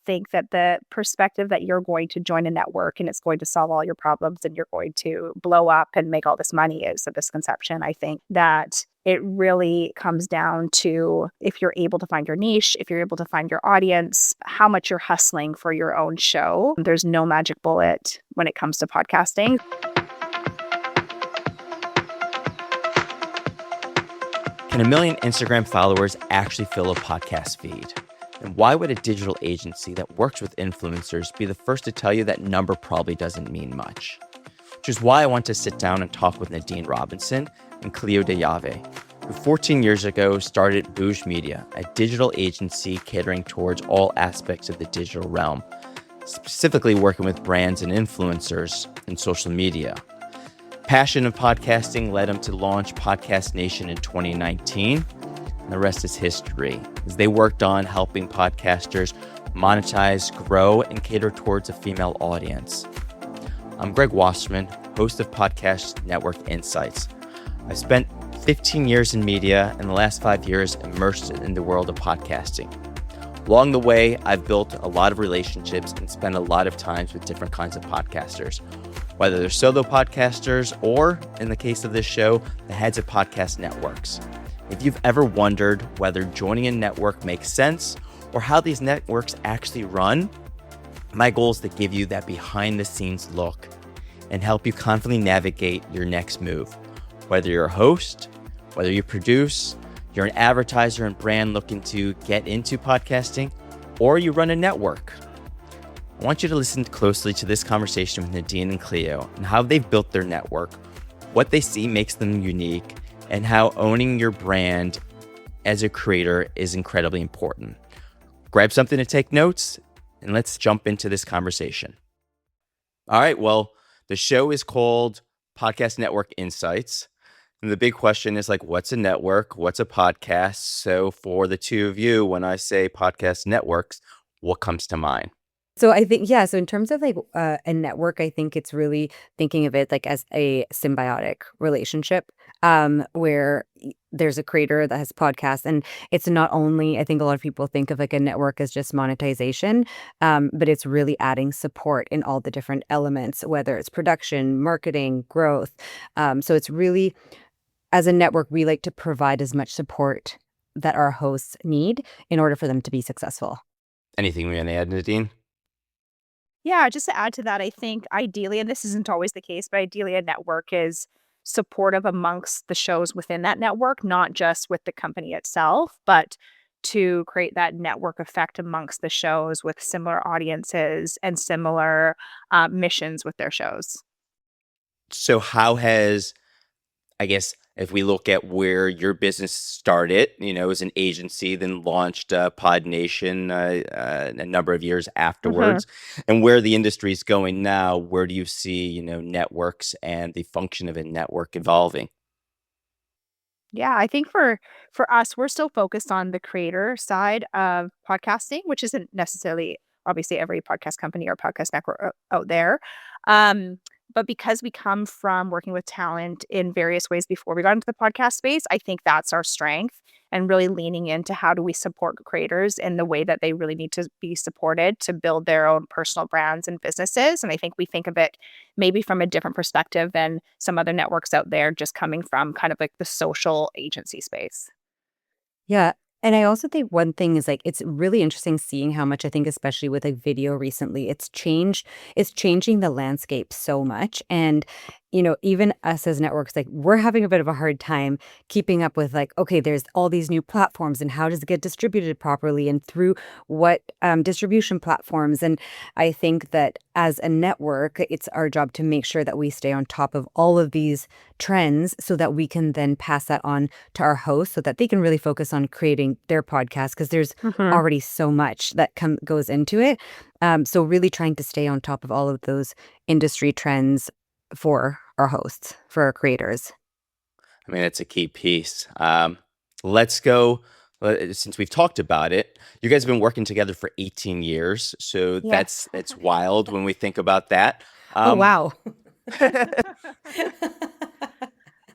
think that the perspective that you're going to join a network and it's going to solve all your problems and you're going to blow up and make all this money is a misconception. I think that it really comes down to if you're able to find your niche, if you're able to find your audience, how much you're hustling for your own show. There's no magic bullet when it comes to podcasting. Can 1 million Instagram followers actually fill a podcast feed? And why would a digital agency that works with influencers be the first to tell you that number probably doesn't mean much? Which is why I want to sit down and talk with Nadine Robinson and Clio De La Llave, who 14 years ago started Booje Media, a digital agency catering towards all aspects of the digital realm, specifically working with brands and influencers in social media. Passion of podcasting led him to launch Podcast Nation in 2019, and the rest is history, as they worked on helping podcasters monetize, grow, and cater towards a female audience. I'm Greg Wasserman, host of Podcast Network Insights. I've spent 15 years in media and the last 5 years immersed in the world of podcasting. Along the way, I've built a lot of relationships and spent a lot of times with different kinds of podcasters, whether they're solo podcasters or, in the case of this show, the heads of podcast networks. If you've ever wondered whether joining a network makes sense or how these networks actually run, my goal is to give you that behind-the-scenes look and help you confidently navigate your next move. Whether you're a host, whether you produce, you're an advertiser and brand looking to get into podcasting, or you run a network. I want you to listen closely to this conversation with Nadine and Clio and how they've built their network, what they see makes them unique, and how owning your brand as a creator is incredibly important. Grab something to take notes, and let's jump into this conversation. All right, well, the show is called Podcast Network Insights. And the big question is what's a network? What's a podcast? So for the two of you, when I say podcast networks, what comes to mind? So I think, so in terms of a network, I think it's really thinking of it as a symbiotic relationship where there's a creator that has podcasts. And it's not only, I think a lot of people think of a network as just monetization, but it's really adding support in all the different elements, whether it's production, marketing, growth. So it's really, as a network, we like to provide as much support that our hosts need in order for them to be successful. Anything we want to add, Nadine? Yeah, just to add to that, I think ideally, and this isn't always the case, but ideally a network is supportive amongst the shows within that network, not just with the company itself, but to create that network effect amongst the shows with similar audiences and similar missions with their shows. So how has, I guess, if we look at where your business started, as an agency, then launched Pod Nation a number of years afterwards, and where the industry is going now, where do you see, networks and the function of a network evolving? Yeah, I think for us, we're still focused on the creator side of podcasting, which isn't necessarily obviously every podcast company or podcast network out there. But because we come from working with talent in various ways before we got into the podcast space, I think that's our strength, and really leaning into how do we support creators in the way that they really need to be supported to build their own personal brands and businesses. And I think we think of it maybe from a different perspective than some other networks out there, just coming from kind of the social agency space. Yeah. And I also think one thing is it's really interesting seeing how much, I think, especially with video recently, it's changing the landscape so much. And, even us as networks, we're having a bit of a hard time keeping up with okay, there's all these new platforms and how does it get distributed properly and through what distribution platforms. And I think that as a network, it's our job to make sure that we stay on top of all of these trends so that we can then pass that on to our hosts so that they can really focus on creating their podcast, because there's already so much that goes into it. So really trying to stay on top of all of those industry trends for our hosts, for our creators. I mean, it's a key piece. Let's go, since we've talked about it, you guys have been working together for 18 years. So Yes. it's wild when we think about that. Oh, wow.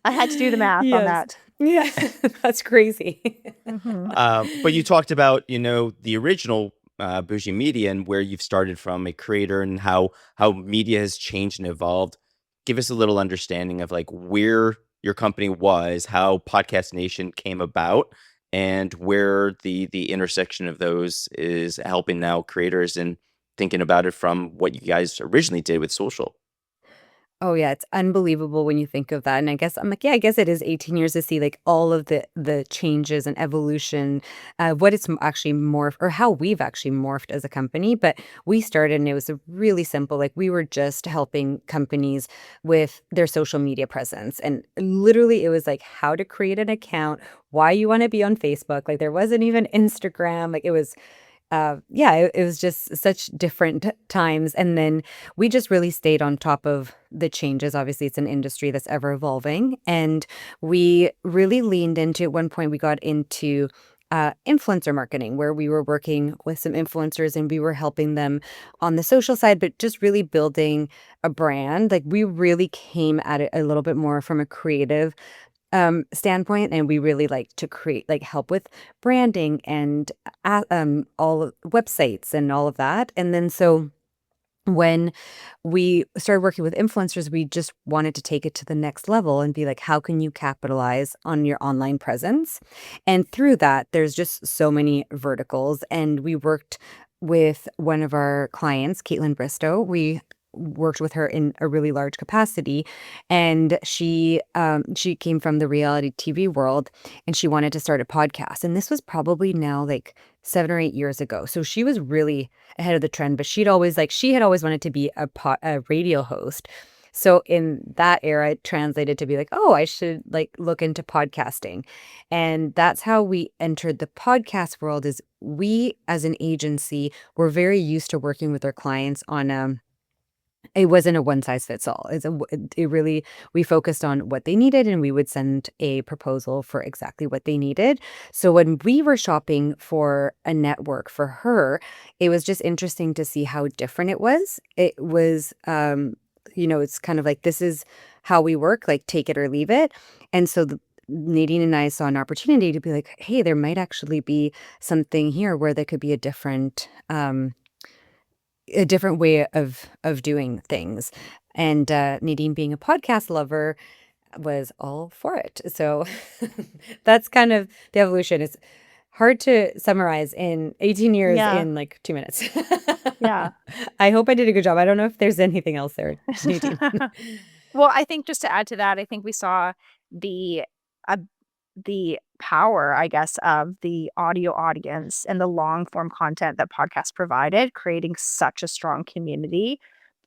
I had to do the math on that. Yeah, that's crazy. But you talked about, the original Booje Media and where you've started from a creator and how media has changed and evolved. Give us a little understanding of like where your company was, how Podcast Nation came about, and where the intersection of those is helping now creators and thinking about it from what you guys originally did with social. Oh, yeah, it's unbelievable when you think of that, and I guess I'm like, yeah, I guess it is 18 years to see, like, all of the changes and evolution, what it's actually morphed or how we've actually morphed as a company, but we started and it was a really simple, like, we were just helping companies with their social media presence, and literally, it was like how to create an account, why you wanna be on Facebook, like, there wasn't even Instagram, like, it was yeah, it was just such different times, and then we just really stayed on top of the changes. Obviously, it's an industry that's ever evolving, and we really leaned into at one point, we got into, influencer marketing, where we were working with some influencers, and we were helping them on the social side, but just really building a brand. Like, we really came at it a little bit more from a creative standpoint, and we really like to create like help with branding and all of websites and all of that. And then so when we started working with influencers, we just wanted to take it to the next level and be like, how can you capitalize on your online presence? And through that, there's just so many verticals. And we worked with one of our clients, Caitlin Bristow. We worked with her in a really large capacity, and she came from the reality TV world, and she wanted to start a podcast, and this was probably now like 7 or 8 years ago, so she was really ahead of the trend, but she had always wanted to be a radio host. So in that era, it translated to be like, oh, I should like look into podcasting. And that's how we entered the podcast world. Is we as an agency were very used to working with our clients on it wasn't a one size fits all. It really we focused on what they needed, and we would send a proposal for exactly what they needed. So when we were shopping for a network for her, it was just interesting to see how different it was. It was, it's kind of like, this is how we work, like take it or leave it. And so Nadine and I saw an opportunity to be like, hey, there might actually be something here where there could be a different way of doing things. And, Nadine being a podcast lover was all for it. So that's kind of the evolution. It's hard to summarize in 18 years Yeah. in like 2 minutes. Yeah. I hope I did a good job. I don't know if there's anything else there, Nadine. Well, I think just to add to that, I think we saw the uh, the power, I guess, of the audio audience and the long form content that podcasts provided, creating such a strong community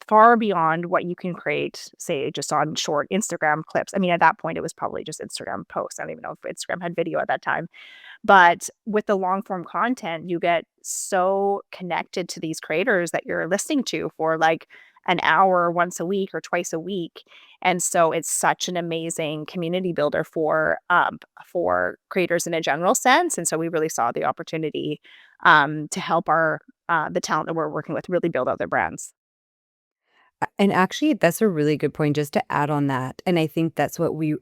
far beyond what you can create, say, just on short Instagram clips. I mean, at that point, it was probably just Instagram posts. I don't even know if Instagram had video at that time. But with the long form content, you get so connected to these creators that you're listening to for like an hour once a week or twice a week. And so it's such an amazing community builder for creators in a general sense. And so we really saw the opportunity to help our the talent that we're working with really build out their brands. And actually, that's a really good point just to add on that. And I think that's what when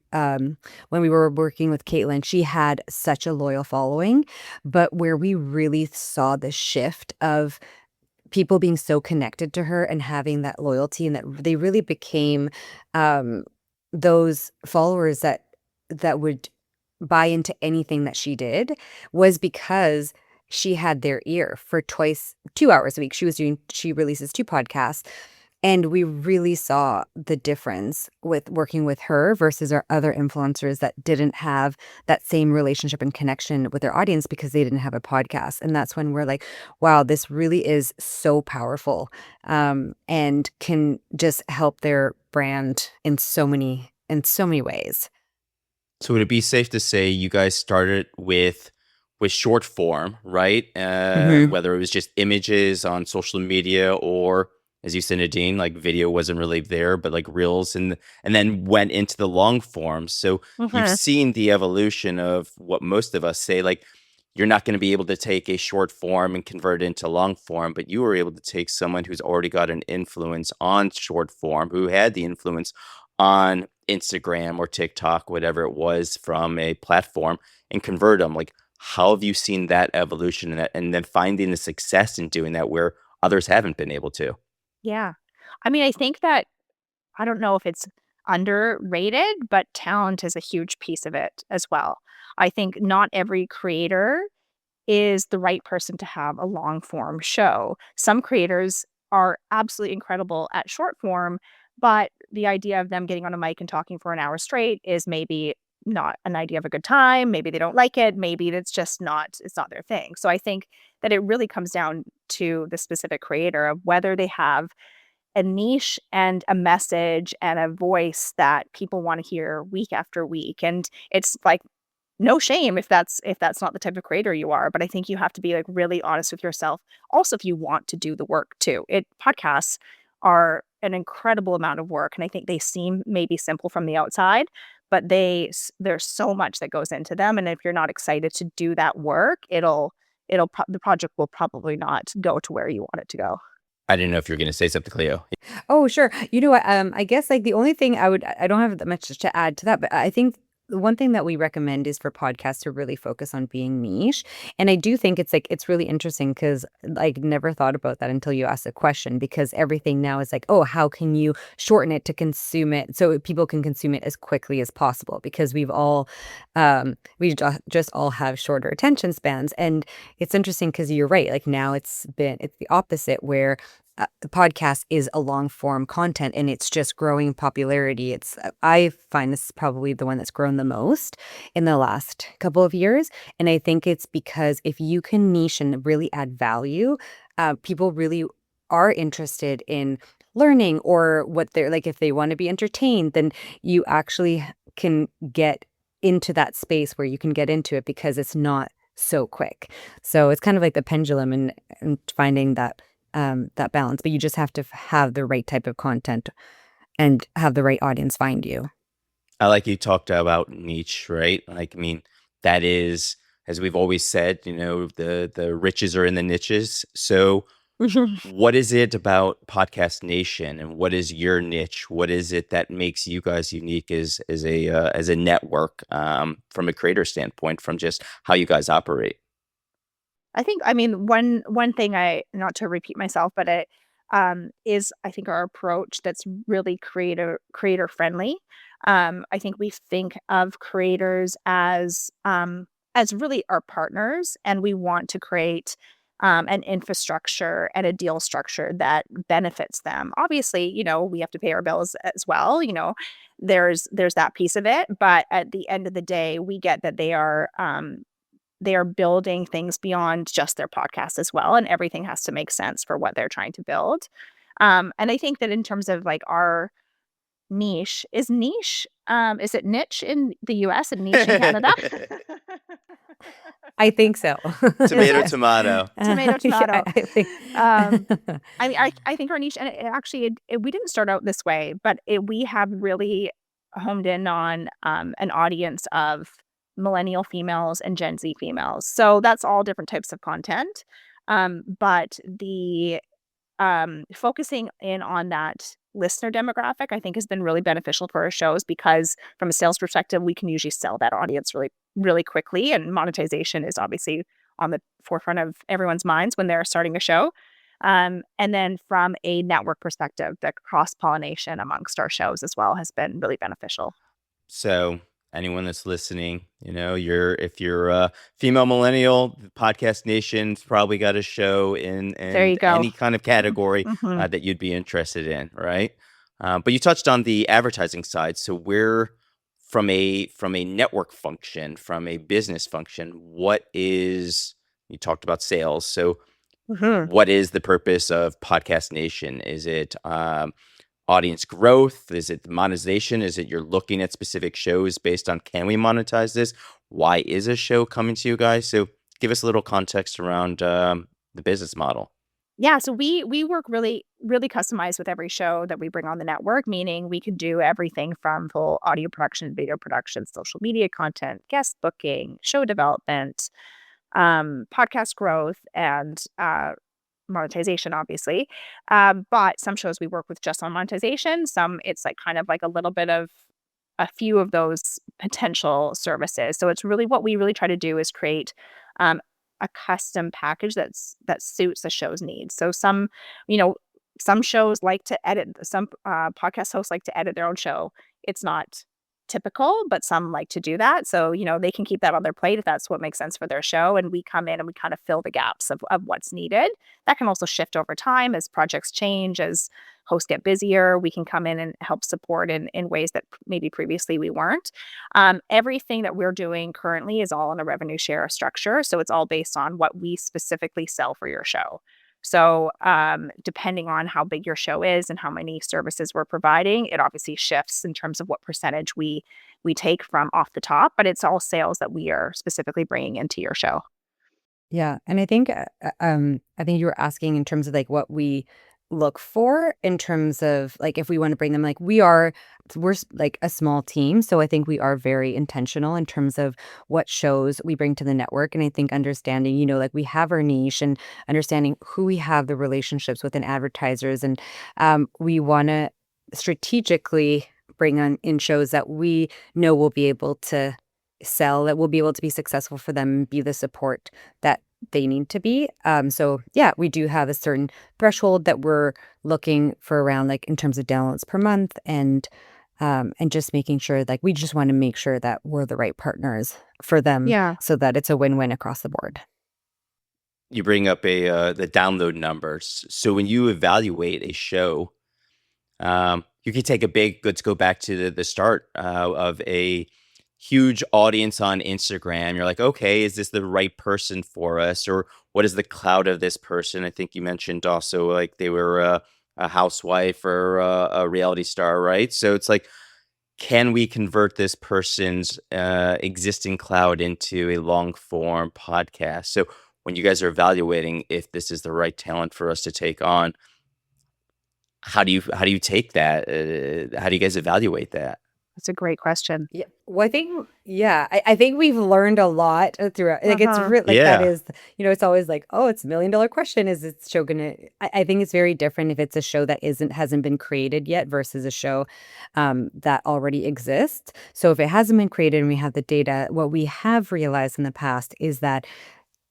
we were working with Caitlin, she had such a loyal following, but where we really saw the shift of people being so connected to her and having that loyalty and that they really became um, those followers that would buy into anything that she did was because she had their ear for twice 2 hours a week. She releases 2 podcasts, and we really saw the difference with working with her versus our other influencers that didn't have that same relationship and connection with their audience because they didn't have a podcast. And that's when we're like, wow, this really is so powerful, and can just help their brand in so many ways. So would it be safe to say you guys started with short form, right? Hmm. Whether it was just images on social media or, as you said, Nadine, like video wasn't really there, but like reels and then went into the long form. So you've Mhm. seen the evolution of what most of us say, like you're not going to be able to take a short form and convert it into long form, but you were able to take someone who's already got an influence on short form, who had the influence on Instagram or TikTok, whatever it was from a platform, and convert them. Like, How have you seen that evolution and then finding the success in doing that where others haven't been able to? Yeah. I mean, I think that I don't know if it's underrated, but talent is a huge piece of it as well. I think not every creator is the right person to have a long form show. Some creators are absolutely incredible at short form, but the idea of them getting on a mic and talking for an hour straight is maybe not an idea of a good time. Maybe they don't like it. Maybe it's not their thing. So I think that it really comes down to the specific creator of whether they have a niche and a message and a voice that people want to hear week after week. And it's like no shame if that's not the type of creator you are, but I think you have to be, like, really honest with yourself. Also, if you want to do the work too. It Podcasts are an incredible amount of work, and I think they seem maybe simple from the outside, but there's so much that goes into them, and if you're not excited to do that work, the project will probably not go to where you want it to go. I didn't know if you were going to say something, Cleo. Oh, sure. You know what? I guess like the only thing I don't have that much to add to that, but I think the one thing that we recommend is for podcasts to really focus on being niche. And I do think it's like it's really interesting because like never thought about that until you asked the question because everything now is like, oh, how can you shorten it to consume it so people can consume it as quickly as possible? Because we just all have shorter attention spans. And it's interesting because you're right. Like now it's the opposite where the podcast is a long form content and it's just growing popularity. I find this is probably the one that's grown the most in the last couple of years. And I think it's because if you can niche and really add value, people really are interested in learning or what they're like. If they want to be entertained, then you actually can get into that space where you can get into it because it's not so quick. So it's kind of like the pendulum and finding that balance, but you just have to have the right type of content and have the right audience find you. I like you talked about niche, right? Like, I mean, that is, as we've always said, the riches are in the niches. So, what is it about Podcast Nation, and what is your niche? What is it that makes you guys unique as a network from a creator standpoint, from just how you guys operate? I think I mean, one thing I not to repeat myself, but is I think our approach that's really creator friendly. I think we think of creators as really our partners, and we want to create an infrastructure and a deal structure that benefits them. Obviously, we have to pay our bills as well. There's that piece of it, but at the end of the day, we get that they are building things beyond just their podcast as well, and everything has to make sense for what they're trying to build. And I think that in terms of like our is it niche in the US and niche in Canada? I think so. Is Tomato, it? tomato. Tomato, Yeah, tomato. I think. Um, I mean, I think our niche, and we didn't start out this way, but we have really homed in on an audience of millennial females and Gen Z females. So that's all different types of content. But the focusing in on that listener demographic, I think, has been really beneficial for our shows because, from a sales perspective, we can usually sell that audience really, really quickly. And monetization is obviously on the forefront of everyone's minds when they're starting a show. And then, from a network perspective, the cross pollination amongst our shows as well has been really beneficial. So, anyone that's listening, if you're a female millennial, the Podcast Nation's probably got a show There in you go. any kind of category Hmm. that you'd be interested in, right? But you touched on the advertising side, so we're from a network function, from a business function. What is you talked about sales, so Hmm. what is the purpose of Podcast Nation? Is it audience growth? Is it monetization? Is it you're looking at specific shows based on can we monetize this? Why is a show coming to you guys? So give us a little context around the business model. Yeah, so we work really really customized with every show that we bring on the network, meaning we can do everything from full audio production, video production, social media content, guest booking, show development, podcast growth, and monetization, obviously. But some shows we work with just on monetization. Some it's like kind of like a little bit of a few of those potential services. So it's really what we really try to do is create um, a custom package that suits the show's needs. So you know, some shows like to edit. Some podcast hosts like to edit their own show. It's not typical, but some like to do that. So, they can keep that on their plate if that's what makes sense for their show. And we come in and we kind of fill the gaps of what's needed. That can also shift over time as projects change, as hosts get busier. We can come in and help support in ways that maybe previously we weren't. Everything that we're doing currently is all on a revenue share structure. So it's all based on what we specifically sell for your show. So, depending on how big your show is and how many services we're providing, it obviously shifts in terms of what percentage we take from off the top, but it's all sales that we are specifically bringing into your show. Yeah, and I think you were asking in terms of, like, what we look for in terms of, like, if we wanna bring them, like, like, a small team, so I think we are very intentional in terms of what shows we bring to the network, and I think understanding, like, we have our niche and understanding who we have the relationships with and advertisers, and, we wanna strategically bring on in shows that we know will be able to sell, that will be able to be successful for them and be the support that they need to be. So yeah, we do have a certain threshold that we're looking for around, like, in terms of downloads per month, and just making sure, like, we just want to make sure that we're the right partners for them Yeah. so that it's a win-win across the board. You bring up the download numbers. So when you evaluate a show, you can take a big let's go back to the start of a huge audience on Instagram. You're like, okay, is this the right person for us? Or what is the clout of this person? I think you mentioned also like they were a housewife or a reality star, right? So it's like, can we convert this person's existing cloud into a long form podcast? So when you guys are evaluating if this is the right talent for us to take on, how do you take that? How do you guys evaluate that? That's a great question. Yeah. Well, I think we've learned a lot throughout. Like, it's Uh-huh. real, like, that Yeah. is, it's always like, oh, it's $1 million question. Is this show gonna? I think it's very different if it's a show that hasn't been created yet versus a show that already exists. So if it hasn't been created and we have the data, what we have realized in the past is that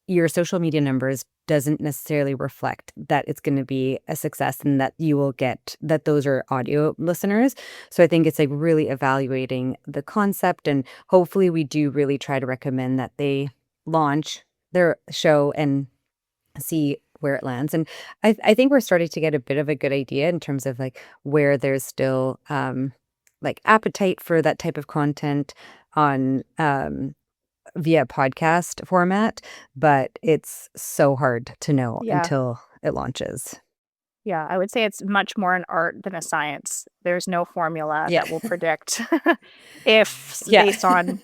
your social media numbers doesn't necessarily reflect that it's going to be a success and that you will get that those are audio listeners. So I think it's, like, really evaluating the concept, and hopefully we do really try to recommend that they launch their show and see where it lands. And I think we're starting to get a bit of a good idea in terms of, like, where there's still like, appetite for that type of content on via podcast format, but it's so hard to know Yeah. until it launches. Yeah. I would say it's much more an art than a science. There's no formula Yeah. that will predict if, Yeah. based on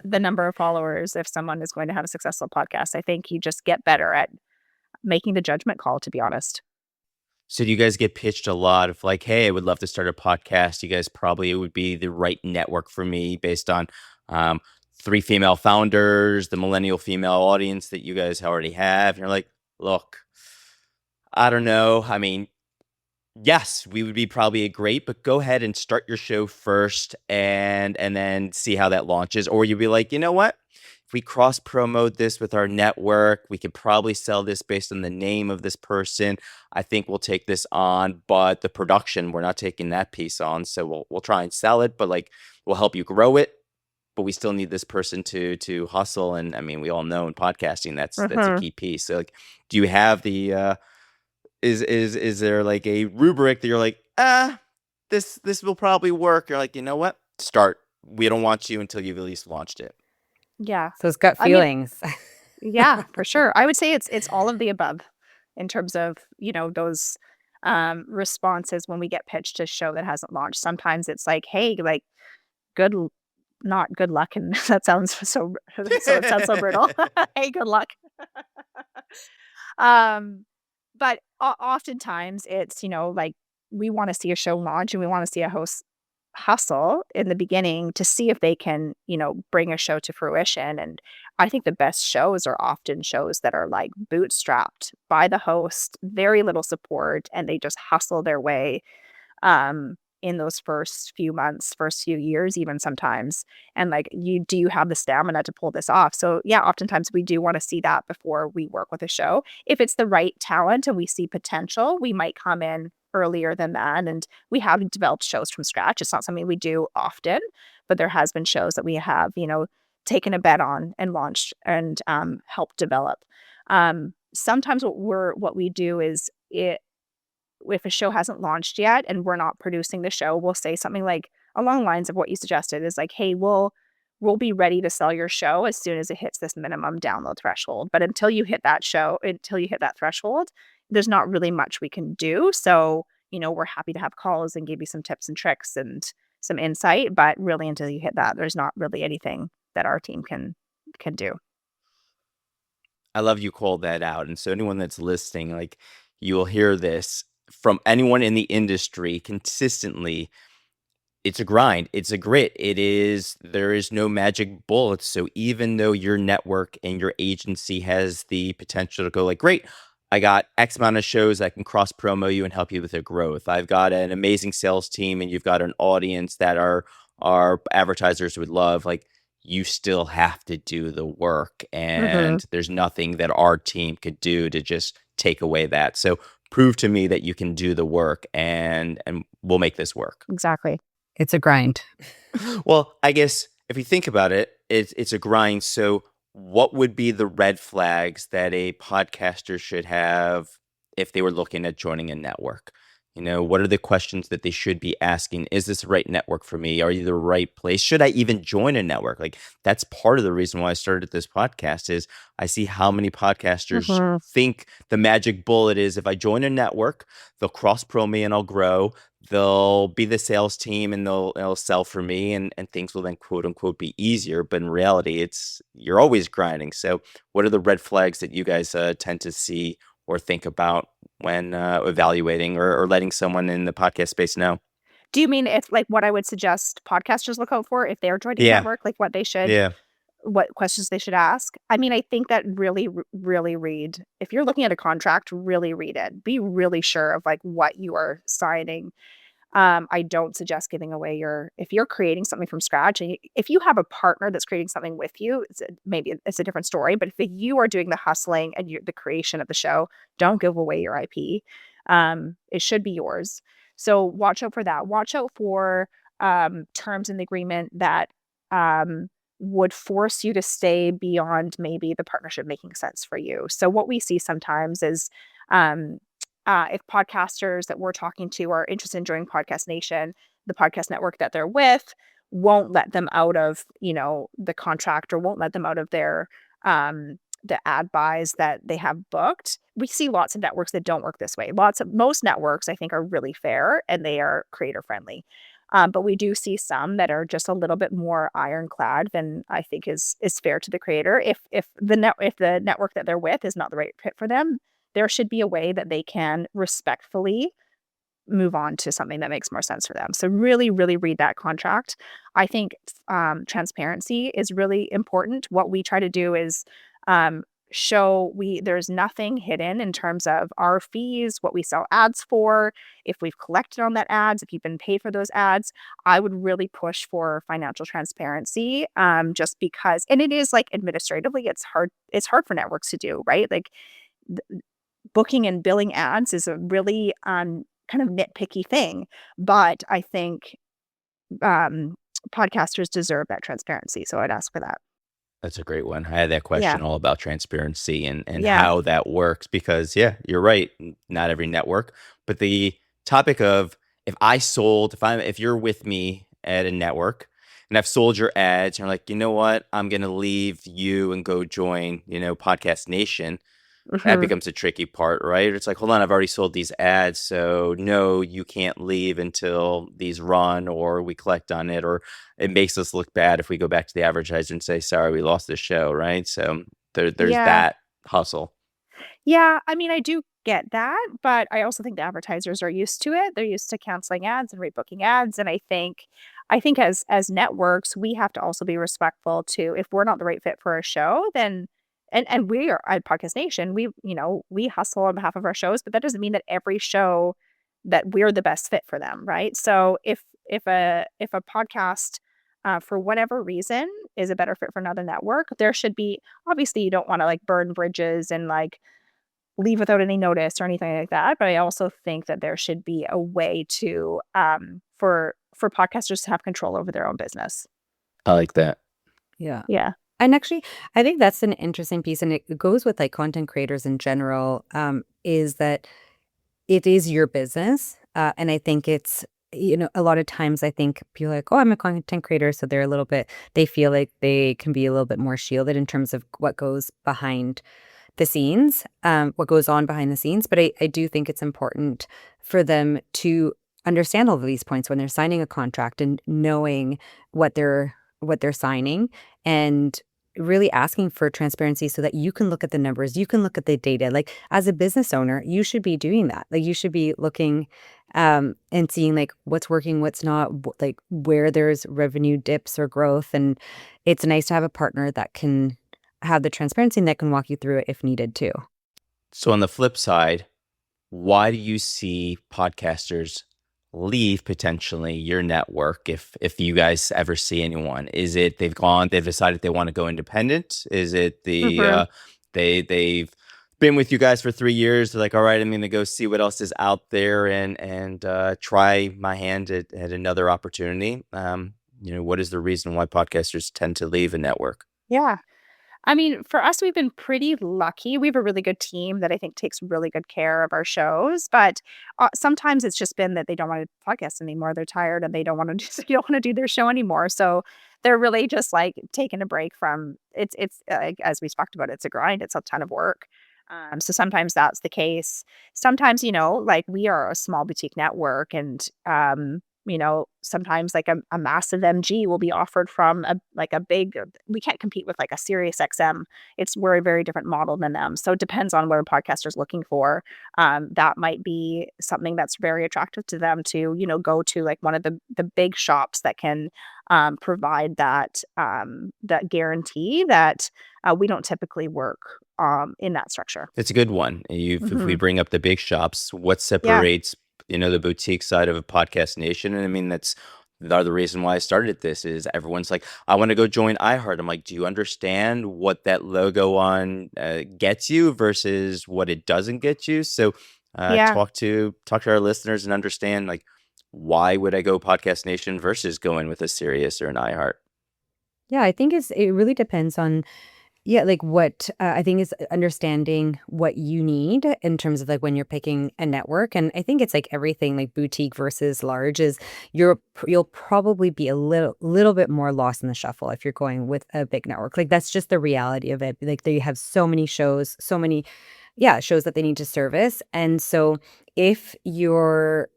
the number of followers, if someone is going to have a successful podcast. I think you just get better at making the judgment call, to be honest. So do you guys get pitched a lot of like, hey, I would love to start a podcast. You guys probably it would be the right network for me based on um, three female founders, the millennial female audience that you guys already have. And you're like, look, I don't know. I mean, yes, we would be probably a great, but go ahead and start your show first and then see how that launches. Or you'd be like, you know what? If we cross promote this with our network, we could probably sell this based on the name of this person. I think we'll take this on, but the production, we're not taking that piece on. So we'll try and sell it, but like we'll help you grow it. But we still need this person to hustle. And I mean, we all know in podcasting that's a Hmm. key piece. So like, do you have the is there like a rubric that you're like, this will probably work? You're like, you know what? Start. We don't want you until you've at least launched it. Yeah. So it's gut I mean, feelings. yeah, for sure. I would say it's all of the above in terms of, those responses when we get pitched a show that hasn't launched. Sometimes it's like, hey, like good l- not good luck, and that sounds so it sounds so brutal. Hey, good luck. Um but oftentimes it's, like we want to see a show launch and we want to see a host hustle in the beginning to see if they can, bring a show to fruition. And I think the best shows are often shows that are like bootstrapped by the host, very little support, and they just hustle their way. in those first few months, first few years, even sometimes. And like, do you have the stamina to pull this off? So yeah, oftentimes we do want to see that before we work with a show. If it's the right talent and we see potential, we might come in earlier than that. And we have developed shows from scratch. It's not something we do often, but there has been shows that we have, taken a bet on and launched and helped develop. Sometimes what we do is if a show hasn't launched yet and we're not producing the show, we'll say something like along the lines of what you suggested is like, hey, we'll be ready to sell your show as soon as it hits this minimum download threshold. But until you hit that threshold, there's not really much we can do. So, we're happy to have calls and give you some tips and tricks and some insight. But really until you hit that, there's not really anything that our team can do. I love you called that out. And so anyone that's listening, like you will hear this from anyone in the industry consistently. It's a grind. It's a grit. There is no magic bullets. So even though your network and your agency has the potential to go like, great, I got X amount of shows that can cross promo you and help you with their growth. I've got an amazing sales team and you've got an audience that our advertisers would love. Like you still have to do the work. And there's nothing that our team could do to just take away that. So prove to me that you can do the work and we'll make this work. Exactly. It's a grind. Well, I guess if you think about it, it's a grind. So what would be the red flags that a podcaster should have if they were looking at joining a network? What are the questions that they should be asking? Is this the right network for me? Are you the right place? Should I even join a network? Like that's part of the reason why I started this podcast is I see how many podcasters think the magic bullet is if I join a network, they'll cross pro me and I'll grow. They'll be the sales team and they'll sell for me and things will then quote unquote be easier. But in reality, you're always grinding. So what are the red flags that you guys tend to see or think about when evaluating or letting someone in the podcast space know? Do you mean if like what I would suggest podcasters look out for if they're joining a Yeah. network, like Yeah. what questions they should ask? I mean, I think that really read, if you're looking at a contract, really read it. Be really sure of like what you are signing. I don't suggest giving away if you're creating something from scratch and if you have a partner that's creating something with you, maybe it's a different story. But if you are doing the hustling and the creation of the show, don't give away your IP. It should be yours. So watch out for that. Watch out for terms in the agreement that would force you to stay beyond maybe the partnership making sense for you. So what we see sometimes is um, if podcasters that we're talking to are interested in joining Podcast Nation, the podcast network that they're with won't let them out of, the contract or won't let them out of their the ad buys that they have booked. We see lots of networks that don't work this way. Most networks I think are really fair and they are creator friendly. But we do see some that are just a little bit more ironclad than I think is fair to the creator. If the network that they're with is not the right fit for them, there should be a way that they can respectfully move on to something that makes more sense for them. So really, really read that contract. I think transparency is really important. What we try to do is show there's nothing hidden in terms of our fees, what we sell ads for, if we've collected on that ads, if you've been paid for those ads. I would really push for financial transparency just because, and it is like administratively, it's hard for networks to do, right? Like booking and billing ads is a really kind of nitpicky thing, but I think podcasters deserve that transparency. So I'd ask for that. That's a great one. I had that Yeah. question all about transparency and Yeah. how that works because, yeah, you're right. Not every network, but the topic of if you're with me at a network and I've sold your ads and you're like, you know what, I'm going to leave you and go join, Podcast Nation. That Mhm. becomes a tricky part, right? It's like, hold on, I've already sold these ads, so no, you can't leave until these run or we collect on it, or it makes us look bad if we go back to the advertiser and say, sorry, we lost the show, right? So there's Yeah. that hustle. Yeah, I mean, I do get that, but I also think the advertisers are used to it. They're used to canceling ads and rebooking ads, and I think as networks, we have to also be respectful to if we're not the right fit for a show, then and we are at Podcast Nation, we hustle on behalf of our shows, but that doesn't mean that every show that we're the best fit for them, right? So if a podcast for whatever reason is a better fit for another network, there should be, obviously you don't want to like burn bridges and like leave without any notice or anything like that. But I also think that there should be a way to for podcasters to have control over their own business. I like that. Yeah. Yeah. And actually, I think that's an interesting piece, and it goes with like content creators in general, is that it is your business. And I think it's, a lot of times I think people are like, oh, I'm a content creator. So they're a little bit, they feel like they can be a little bit more shielded in terms of what goes behind the scenes, what goes on behind the scenes. But I do think it's important for them to understand all of these points when they're signing a contract and knowing what they're signing, and really asking for transparency so that you can look at the numbers, you can look at the data. Like as a business owner, you should be doing that. Like you should be looking and seeing like what's working, what's not, like where there's revenue dips or growth. And it's nice to have a partner that can have the transparency and that can walk you through it if needed too. So on the flip side, why do you see podcasters leave potentially your network if you guys ever see anyone? Is it they've decided they want to go independent? Is it Mhm. they've been with you guys for 3 years, they're like, all right, I'm gonna go see what else is out there and try my hand at another opportunity? What is the reason why podcasters tend to leave a network? Yeah. I mean, for us, we've been pretty lucky. We have a really good team that I think takes really good care of our shows. But sometimes it's just been that they don't want to podcast anymore. They're tired and they don't want to they don't want to do their show anymore. So they're really just like taking a break from as we talked about, it's a grind. It's a ton of work. So sometimes that's the case. Sometimes, like we are a small boutique network, and sometimes like a massive MG will be offered from a big. We can't compete with like a Sirius XM. We're a very different model than them. So it depends on what a podcaster's looking for. That might be something that's very attractive to them to go to like one of the big shops that can provide that guarantee that we don't typically work in that structure. It's a good one. If we Hmm. bring up the big shops, what Yeah. separates, the boutique side of a podcast nation? And I mean, that's the reason why I started this is everyone's like, I want to go join iHeart. I'm like, do you understand what that logo on gets you versus what it doesn't get you? So Yeah. talk to our listeners and understand like why would I go podcast nation versus going with a Sirius or an iHeart? Yeah, I think it really depends on, yeah, like what I think is understanding what you need in terms of like when you're picking a network. And I think it's like everything like boutique versus large is you'll probably be a little bit more lost in the shuffle if you're going with a big network. Like that's just the reality of it. Like they have so many shows, so many, yeah, shows that they need to service. And so if you're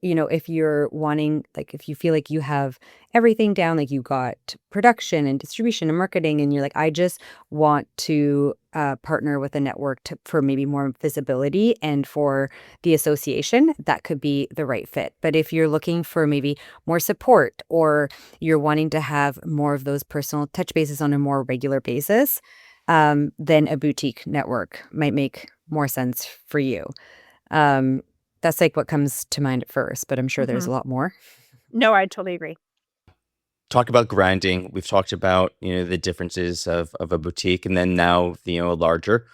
wanting, like if you feel like you have everything down, like you got production and distribution and marketing, and you're like, I just want to partner with a network for maybe more visibility and for the association, that could be the right fit. But if you're looking for maybe more support, or you're wanting to have more of those personal touch bases on a more regular basis, then a boutique network might make more sense for you. Um, that's like what comes to mind at first, but I'm sure there's Hmm. a lot more. No, I totally agree. Talked about grinding. We've talked about, the differences of a boutique and then now, a larger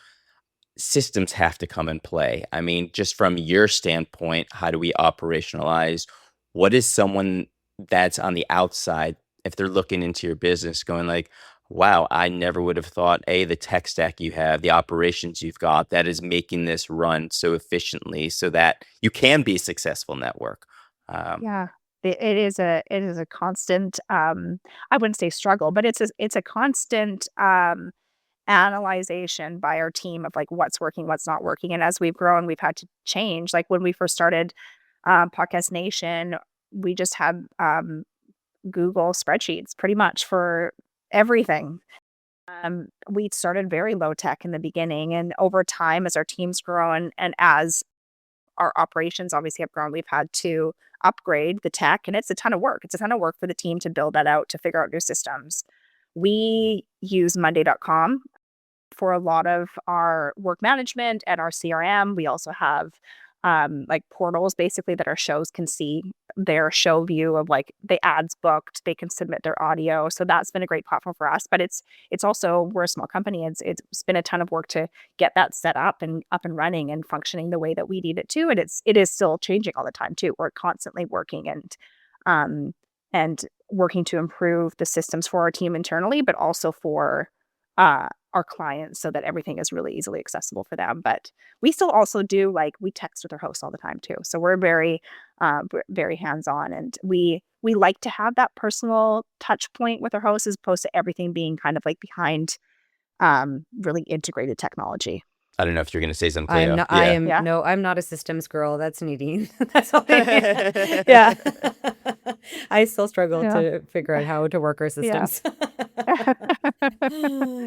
systems have to come in play. I mean, just from your standpoint, how do we operationalize? What is someone that's on the outside, if they're looking into your business, going like, wow, I never would have thought, the tech stack you have, the operations you've got that is making this run so efficiently so that you can be a successful network. Um, Yeah. It is a constant, I wouldn't say struggle, but it's a constant analyzation by our team of like what's working, what's not working. And as we've grown, we've had to change. Like when we first started Podcast Nation, we just had Google spreadsheets pretty much for everything. We started very low tech in the beginning, and over time, as our team's grown and as our operations obviously have grown, we've had to upgrade the tech, and it's a ton of work. It's a ton of work for the team to build that out, to figure out new systems. We use Monday.com for a lot of our work management and our CRM. We also have like portals basically that our shows can see their show view of like the ads booked. They can submit their audio. So that's been a great platform for us. But it's also, we're a small company. It's been a ton of work to get that set up and running and functioning the way that we need it to. And it is still changing all the time too. We're constantly working um and working to improve the systems for our team internally, but also for our clients so that everything is really easily accessible for them. But we still also do, like, we text with our hosts all the time too. So we're very hands-on, and we like to have that personal touch point with our hosts as opposed to everything being kind of like behind really integrated technology. I don't know if you're going to say something, I'm Cleo. not. I Yeah. am Yeah. no. I'm not a systems girl. That's Nadine. That's all. Yeah. I still struggle Yeah. to figure out how to work our Yeah. systems.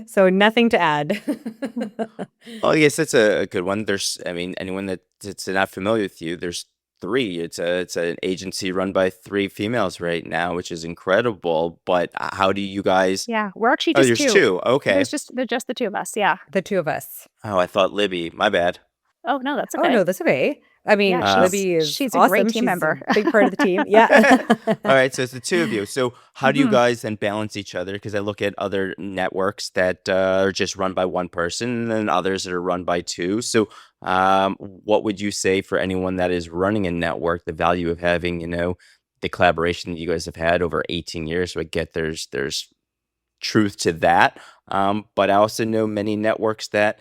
So nothing to add. Oh, yes, that's a good one. I mean, anyone that's not familiar with you, there's three. It's an agency run by three females right now, which is incredible. But how do you guys? Yeah. We're actually Oh, just there's two. two. Okay. They're just the two of us. Yeah. The two of us. Oh, I thought Libby. My bad. Oh no, that's Oh okay. no, that's okay. I mean, Yeah, Libby is she's a great awesome. team She's member. a big part of the team. Yeah. All right, so it's the two of you. So how do you Mhm. guys then balance each other? Because I look at other networks that are just run by one person, and then others that are run by two. So what would you say for anyone that is running a network, the value of having, the collaboration that you guys have had over 18 years? So I get there's truth to that. But I also know many networks that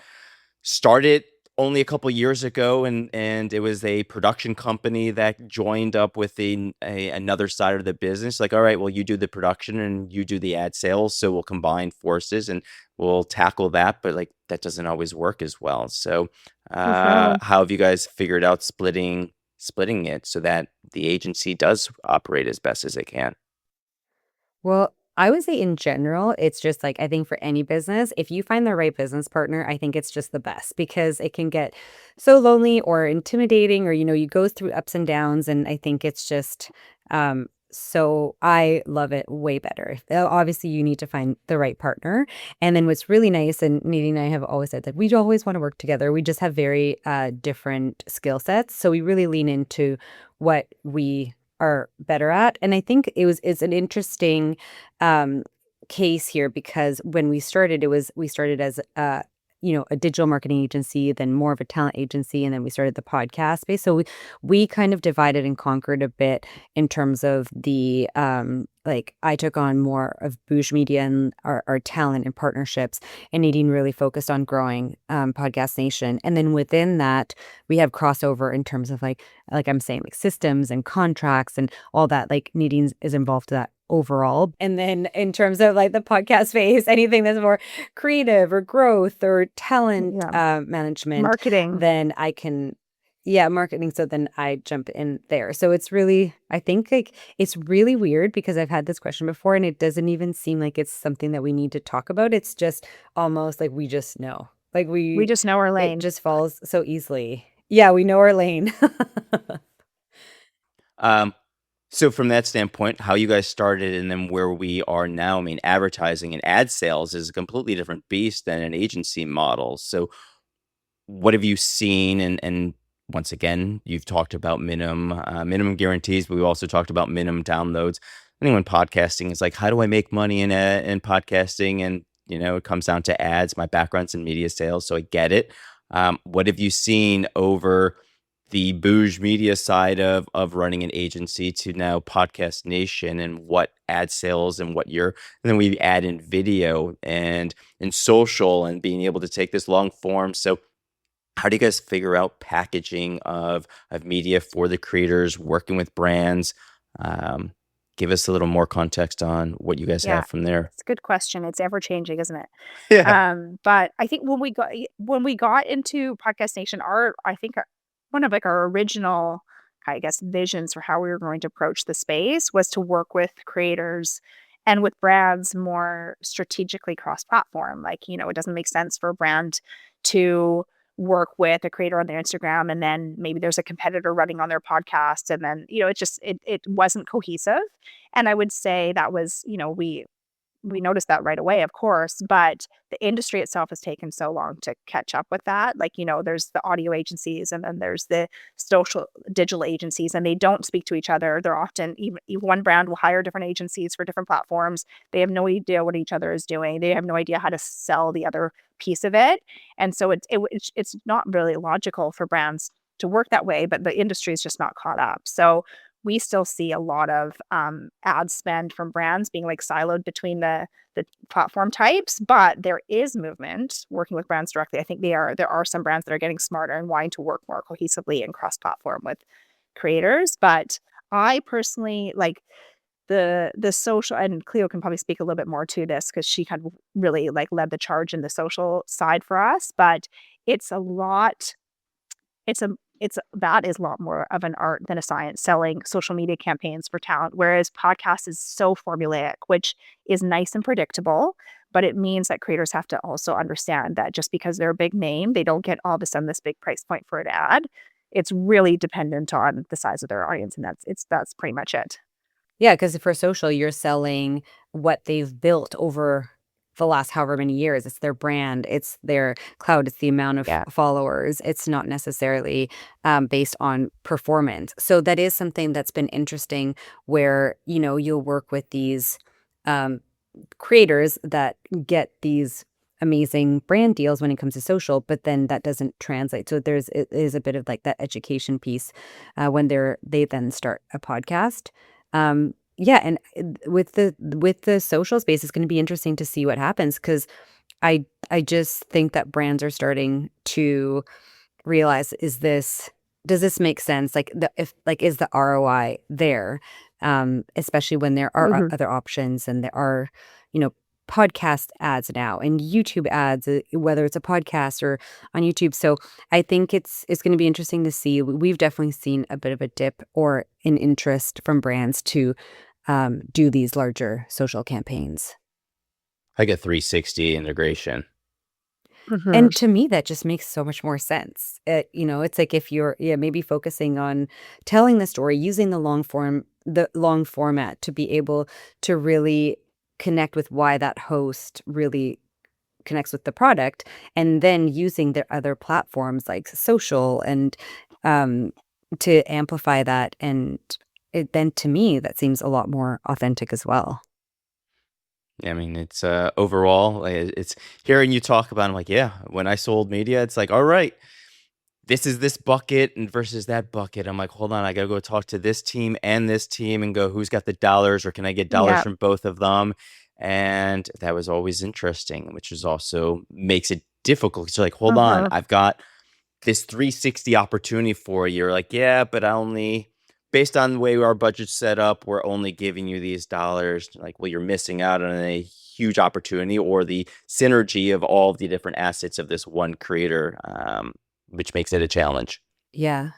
started only a couple years ago, and it was a production company that joined up with another side of the business. Like, all right, well, you do the production and you do the ad sales, so we'll combine forces and we'll tackle that. But like that doesn't always work as well. So, For sure. how have you guys figured out splitting it so that the agency does operate as best as it can? Well, I would say in general, it's just like I think for any business, if you find the right business partner, I think it's just the best because it can get so lonely or intimidating, or you go through ups and downs, and I think it's just so I love it way better. Obviously, you need to find the right partner. And then what's really nice, and Nadine and I have always said that we always want to work together. We just have very different skill sets. So we really lean into what we are better at. And I think it's an interesting um case here because when we started as a digital marketing agency, then more of a talent agency, and then we started the podcast space. So we kind of divided and conquered a bit in terms of the like I took on more of Booje Media and our talent and partnerships, and Nadine really focused on growing Podcast Nation. And then within that, we have crossover in terms of like I'm saying, like systems and contracts and all that. Like Nadine is involved in that overall. And then in terms of like the podcast phase, anything that's more creative or growth or talent Yeah. management, Marketing. then I can marketing. So then I jump in there. So it's really, I think like it's really weird because I've had this question before and it doesn't even seem like it's something that we need to talk about. It's just almost like we just know. Like We just know our it lane. just falls so easily. Yeah, we know our lane. So from that standpoint, how you guys started and then where we are now, I mean, advertising and ad sales is a completely different beast than an agency model. So what have you seen? And once again, you've talked about minimum guarantees, but we also talked about minimum downloads. Anyone podcasting is like, how do I make money in podcasting? And it comes down to ads. My background's in media sales, so I get it. What have you seen over the Booje Media side of running an agency to now Podcast Nation, and what ad sales and and then we add in video and in social and being able to take this long form. So how do you guys figure out packaging of media for the creators, working with brands? Um, Give us a little more context on what you guys Yeah. have from there. It's a good question. It's ever changing, isn't it? Yeah. But I think when we got into Podcast Nation, one of like our original, I guess, visions for how we were going to approach the space was to work with creators and with brands more strategically cross-platform. Like, it doesn't make sense for a brand to work with a creator on their Instagram and then maybe there's a competitor running on their podcast, and then it wasn't cohesive. And I would say that was, we noticed that right away, of course, but the industry itself has taken so long to catch up with that. Like, there's the audio agencies and then there's the social digital agencies, and they don't speak to each other. They're often even one brand will hire different agencies for different platforms. They have no idea what each other is doing. They have no idea how to sell the other piece of it. And so it's not really logical for brands to work that way, but the industry is just not caught up. So we still see a lot of ad spend from brands being like siloed between the platform types, but there is movement working with brands directly. I think there are some brands that are getting smarter and wanting to work more cohesively and cross-platform with creators. But I personally like the social, and Cleo can probably speak a little bit more to this because she kind of really like led the charge in the social side for us. But it's a lot that is a lot more of an art than a science, selling social media campaigns for talent, whereas podcast is so formulaic, which is nice and predictable, but it means that creators have to also understand that just because they're a big name, they don't get all of a sudden this big price point for an ad. It's really dependent on the size of their audience, and that's pretty much it. Yeah, because for social, you're selling what they've built over the last however many years. It's their brand, it's their cloud, it's the amount of Yeah. followers. It's not necessarily based on performance. So that is something that's been interesting where, you'll work with these um, creators that get these amazing brand deals when it comes to social, but then that doesn't translate. So it is a bit of like that education piece when they then start a podcast. Yeah, and with the social space, it's going to be interesting to see what happens because I just think that brands are starting to realize, does this make sense? Like is the ROI there? Especially when there are Mhm. other options and there are, you know, podcast ads now and YouTube ads, whether it's a podcast or on YouTube. So I think it's going to be interesting to see. We've definitely seen a bit of a dip or an interest from brands to do these larger social campaigns. Like a 360 integration. Mhm. And to me, that just makes so much more sense. It's like if you're, yeah, maybe focusing on telling the story, using the long format to be able to really connect with why that host really connects with the product, and then using their other platforms like social and um, to amplify that. And then to me, that seems a lot more authentic as well. I mean, it's overall, it's hearing you talk about. I'm like, yeah. When I sold media, it's like, all right, this is this bucket and versus that bucket. I'm like, hold on, I gotta go talk to this team and go, who's got the dollars, or can I get dollars Yeah. from both of them? And that was always interesting, which is also makes it difficult. So like, hold on, Mhm. I've got this 360 opportunity for you. You're like, yeah, but I only, based on the way our budget's set up, we're only giving you these dollars. Like, well, you're missing out on a huge opportunity or the synergy of all of the different assets of this one creator, which makes it a challenge. Yeah.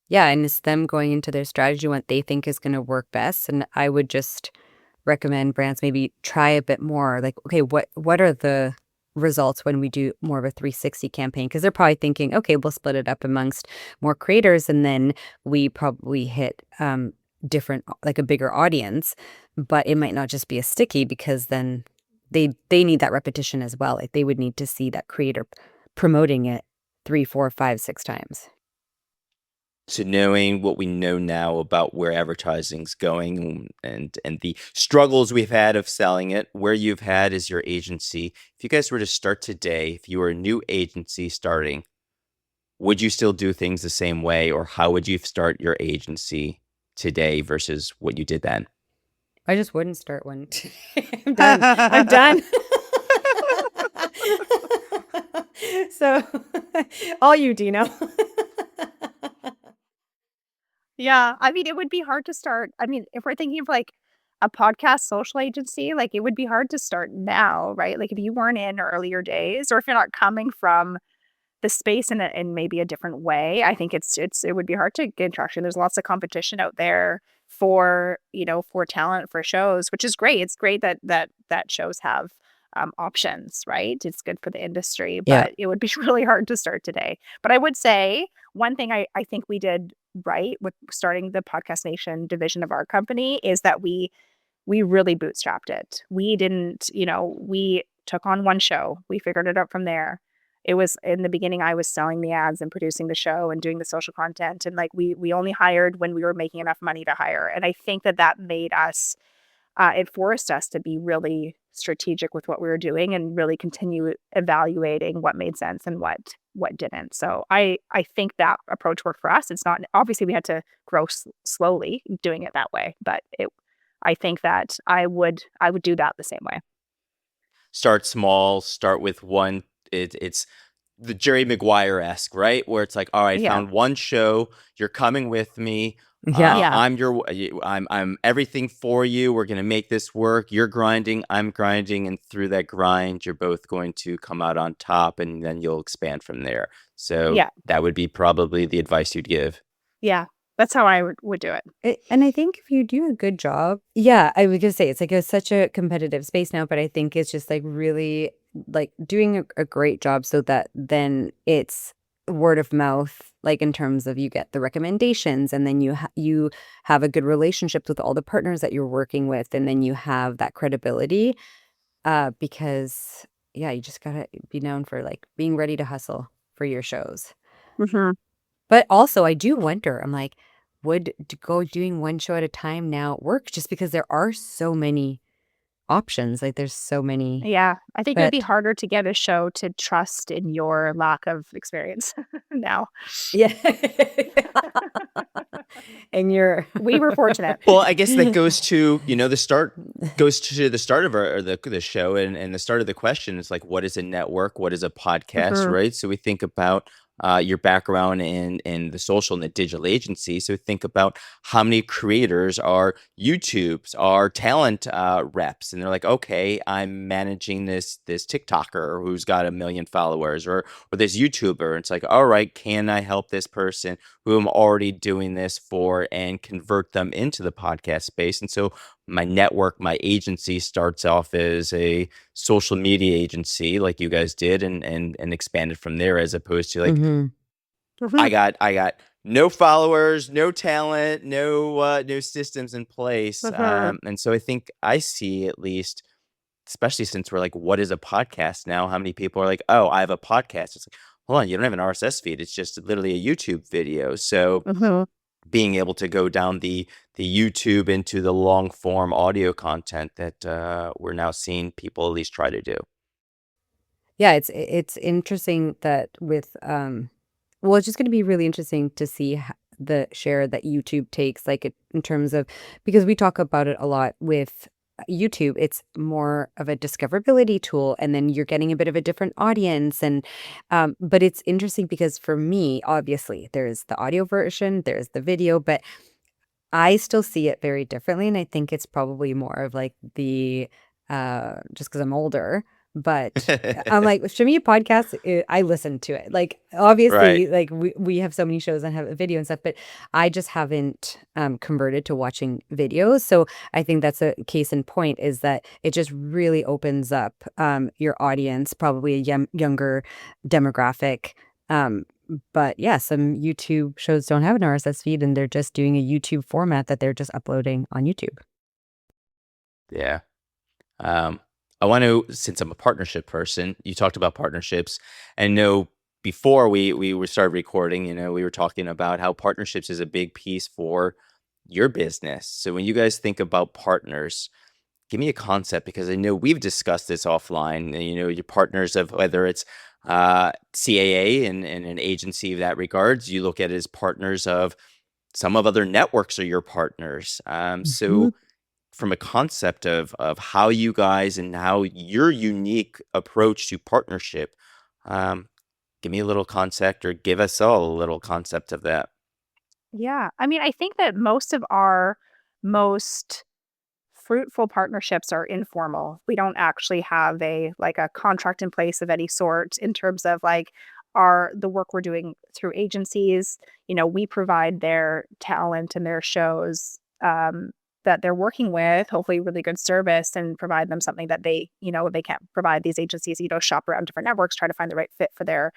Yeah, and it's them going into their strategy, what they think is gonna work best, and I would just recommend brands maybe try a bit more, like, okay, what are the results when we do more of a 360 campaign? Because 'Cause they're probably thinking, "Okay, we'll split it up amongst more creators, and then we probably hit, different like, a bigger audience," but it might not just be as sticky because then they need that repetition as well, like, they would need to see that creator promoting it 3, 4, 5, 6 times. So knowing what we know now about where advertising's going and the struggles we've had of selling it, where you've had is your agency. If you guys were to start today, if you were a new agency starting, would you still do things the same way, or how would you start your agency today versus what you did then? I just wouldn't start one. I'm done. I'm done. So, all you, Dino. Yeah, I mean, it would be hard to start. I mean, if we're thinking of like a podcast social agency, like it would be hard to start now, right? Like if you weren't in earlier days, or if you're not coming from the space in maybe a different way, I think it would be hard to get traction. There's lots of competition out there for, for talent, for shows, which is great. It's great that shows have options, right? It's good for the industry, Yeah. but it would be really hard to start today. But I would say one thing I think we did right with starting the Podcast Nation division of our company is that we we really bootstrapped it. We didn't, we took on one show. We figured it out from there. It was in the beginning, I was selling the ads and producing the show and doing the social content. And like we only hired when we were making enough money to hire. And I think that made us it forced us to be really strategic with what we were doing and really continue evaluating what made sense and what didn't. So I think that approach worked for us. It's not obviously we had to grow slowly doing it that way, but I think that I would do that the same way. Start small, start with one. It's the Jerry Maguire-esque, right? Where it's like, all right, Yeah. found one show, you're coming with me. Yeah. Yeah. I'm everything for you. We're gonna make this work. You're grinding, I'm grinding, and through that grind, you're both going to come out on top, and then you'll expand from there. So Yeah. that would be probably the advice you'd give. Yeah. That's how I would do it. And I think if you do a good job, yeah, I was gonna say it's like such a competitive space now, but I think it's just like really like doing a great job so that then it's word of mouth, like in terms of you get the recommendations, and then you have a good relationships with all the partners that you're working with, and then you have that credibility. Because yeah, you just gotta be known for like being ready to hustle for your shows. Hmm. But also, I do wonder, I'm like, would go doing one show at a time now work? Just because there are so many options, like there's so many. Yeah. I think it would be But harder to get a show to trust in your lack of experience now. yeah, and you're We were fortunate. Well, I guess that goes to, the start of the show, and the start of the question is like, what is a network? What is a podcast, Mhm. right? So we think about your background in the social and the digital agency. So think about how many creators are YouTubes, are talent reps, and they're like, okay, I'm managing this TikToker who's got 1 million followers, or this YouTuber. It's like, all right, can I help this person who I'm already doing this for and convert them into the podcast space? And so my network, my agency starts off as a social media agency like you guys did, and expanded from there, as opposed to like, Mhm. I Mhm. got no followers, no talent, no systems in place. Mhm. And so I think I see, at least, especially since we're like, what is a podcast now? How many people are like, oh, I have a podcast? It's like, hold on, you don't have an RSS feed. It's just literally a YouTube video. So Mhm. being able to go down the YouTube into the long form audio content that we're now seeing people at least try to do. Yeah, it's interesting that with well, it's just going to be really interesting to see the share that YouTube takes, like in terms of, because we talk about it a lot with YouTube. It's more of a discoverability tool, and then you're getting a bit of a different audience, and but it's interesting because for me, obviously, there's the audio version, there's the video, but I still see it very differently, and I think it's probably more of like the just because 'cause I'm older, but I'm like, for me, podcasts, I listen to it. Like, Right. obviously, like we have so many shows and have a video and stuff, but I just haven't converted to watching videos. So I think that's a case in point, is that it just really opens up your audience, probably a younger demographic. Um, but yeah, some YouTube shows don't have an RSS feed, and they're just doing a YouTube format that they're just uploading on YouTube. Yeah. Um, I want to, since I'm a partnership person, you talked about partnerships. And know before we were started recording, we were talking about how partnerships is a big piece for your business. So when you guys think about partners, give me a concept, because I know we've discussed this offline. Your partners of, whether it's CAA and an agency of that regards, you look at it as partners of some of other networks are your partners. Mhm. So from a concept of how you guys and how your unique approach to partnership, um, give me a little concept, or give us all a little concept of that. Yeah. I mean, I think that most of our most fruitful partnerships are informal. We don't actually have a contract in place of any sort in terms of like our the work we're doing through agencies. We provide their talent and their shows. that they're working with, hopefully really good service, and provide them something that they can't provide. These agencies, shop around different networks, try to find the right fit for their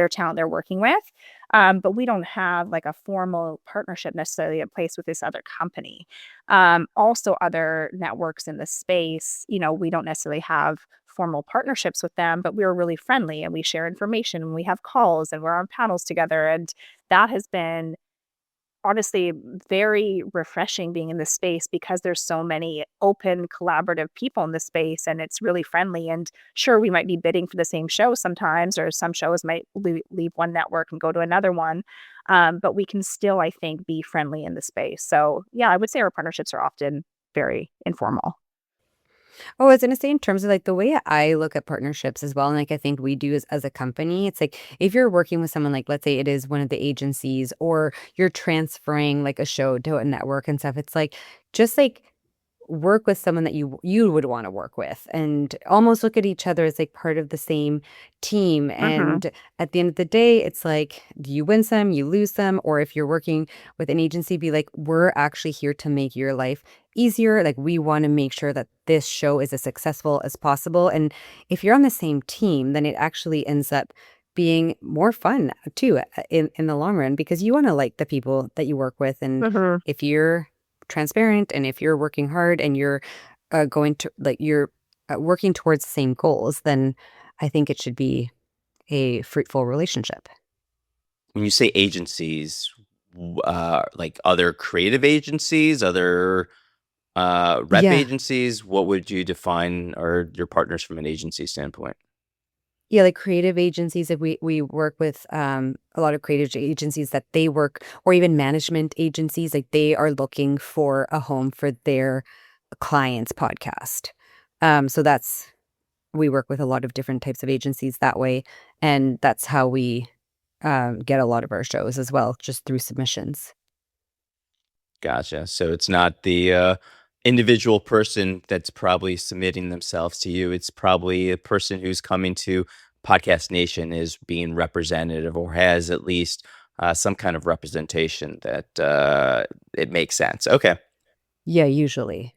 talent they're working with. But we don't have like a formal partnership necessarily in place with this other company. Also, other networks in the space, we don't necessarily have formal partnerships with them, but we are really friendly and we share information and we have calls and we're on panels together. And that has been honestly very refreshing being in this space because there's so many open, collaborative people in the space and it's really friendly. And sure, we might be bidding for the same show sometimes, or some shows might leave one network and go to another one. But we can still, I think, be friendly in the space. So, yeah, I would say our partnerships are often very informal. Oh, I was gonna say in terms of like the way I look at partnerships as well, and like I think we do as a company, it's like if you're working with someone, like let's say it is one of the agencies, or you're transferring like a show to a network and stuff, it's like just like work with someone that you would want to work with and almost look at each other as like part of the same team. Hmm. And at the end of the day, it's like you win some, you lose some. Or if you're working with an agency, be like, we're actually here to make your life easier. Like we want to make sure that this show is as successful as possible. And if you're on the same team, then it actually ends up being more fun too in the long run, because you want to like the people that you work with. And Hmm. if you're transparent and if you're working hard and you're going to like you're working towards the same goals, then I think it should be a fruitful relationship. When you say agencies, like other creative agencies, other rep Yeah. agencies, what would you define are your partners from an agency standpoint? Yeah, like creative agencies, if we work with a lot of creative agencies that they work, or even management agencies, like they are looking for a home for their clients podcast. So that's we work with a lot of different types of agencies that way, and that's how we get a lot of our shows as well, just through submissions. Gotcha. So it's not the individual person that's probably submitting themselves to you. It's probably a person who's coming to Podcast Nation is being representative or has at least some kind of representation that it makes sense. Okay. Yeah, usually.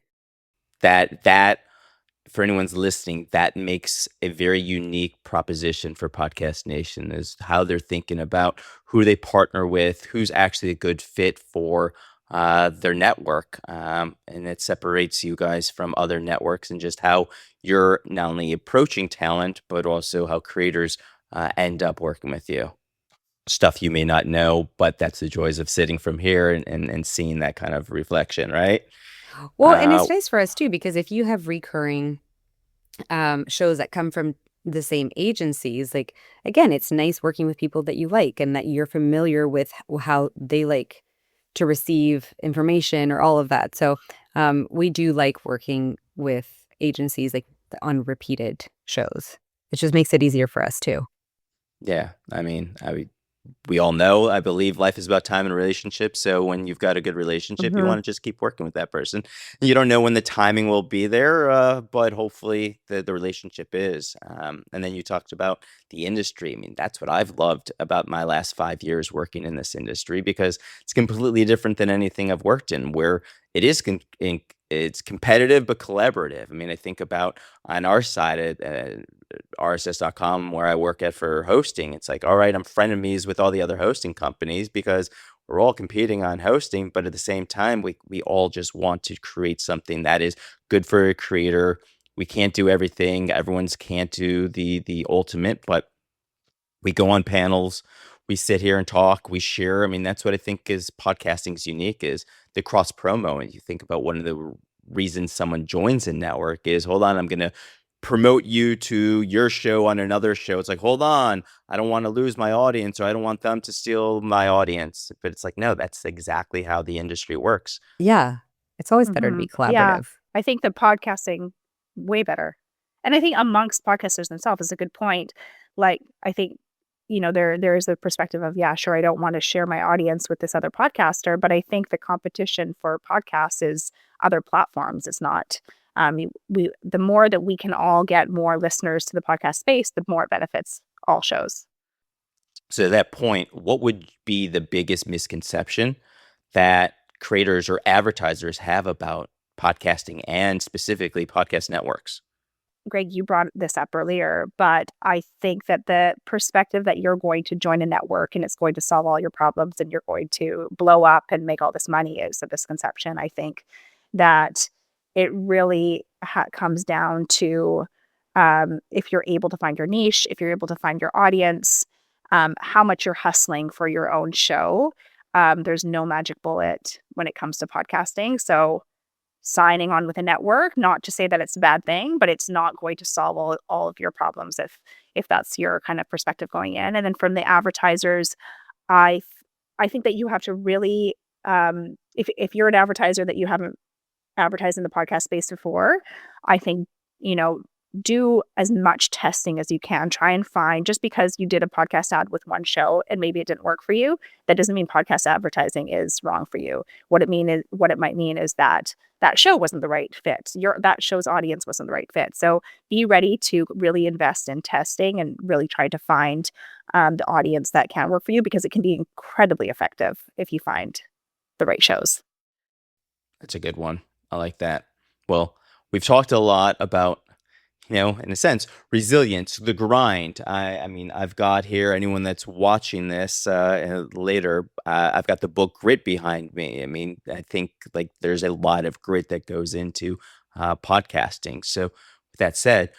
That for anyone's listening, that makes a very unique proposition for Podcast Nation is how they're thinking about who they partner with, who's actually a good fit for their network. And it separates you guys from other networks and just how you're not only approaching talent, but also how creators end up working with you. Stuff you may not know, but that's the joys of sitting from here and seeing that kind of reflection, right? Well, and Uh, it's nice for us too, because if you have recurring shows that come from the same agencies, like again, it's nice working with people that you like and that you're familiar with how they like to receive information or all of that. So we do like working with agencies like on repeated shows. It just makes it easier for us too. yeah, I mean, we all know, I believe life is about time and relationships. So when you've got a good relationship, you Hmm. want to just keep working with that person. You don't know when the timing will be there, but hopefully the relationship is. And then you talked about the industry. I mean, that's what I've loved about my last 5 years working in this industry because it's completely different than anything I've worked in, where it is it's competitive but collaborative. I mean, I think about on our side at rss.com where I work at for hosting. It's like, all right, I'm frenemies with all the other hosting companies because we're all competing on hosting, but at the same time, we all just want to create something that is good for a creator. We can't do everything. Everyone's can't do the ultimate, but we go on panels, we sit here and talk, we share. I mean, that's what I think is podcasting's unique is the cross promo. And you think about one of the reasons someone joins a network is, hold on, I'm going to promote you to your show on another show. It's like, hold on, I don't want to lose my audience or I don't want them to steal my audience. But it's like, no, that's exactly how the industry works. Yeah. It's always better to Hmm. be Yeah, collaborative. I think the podcasting way better, and I think amongst podcasters themselves is a good point. Like, I think there is a perspective of, yeah, sure, I don't want to share my audience with this other podcaster, but I think the competition for podcasts is other platforms. It's not. We the more that we can all get more listeners to the podcast space, the more it benefits all shows. So at that point, what would be the biggest misconception that creators or advertisers have about podcasting and specifically podcast networks? Greg, you brought this up earlier, but I think that the perspective that you're going to join a network and it's going to solve all your problems and you're going to blow up and make all this money is a misconception. I think that it really comes down to if you're able to find your niche, if you're able to find your audience, how much you're hustling for your own show. There's no magic bullet when it comes to podcasting. So signing on with a network, not to say that it's a bad thing, but it's not going to solve all of your problems if that's your kind of perspective going in. And then from the advertisers, I I think that you have to really if you're an advertiser that you haven't advertised in the podcast space before, I think, you know, do as much testing as you can. Try and find, just because you did a podcast ad with one show and maybe it didn't work for you, that doesn't mean podcast advertising is wrong for you. What it might mean is that that show wasn't the right fit. That show's audience wasn't the right fit. So be ready to really invest in testing and really try to find the audience that can work for you, because it can be incredibly effective if you find the right shows. That's a good one. I like that. Well, we've talked a lot about, in a sense, resilience, the grind. I mean, I've got here, anyone that's watching this later, I've got the book Grit behind me. I mean, I think like there's a lot of grit that goes into podcasting. So with that said,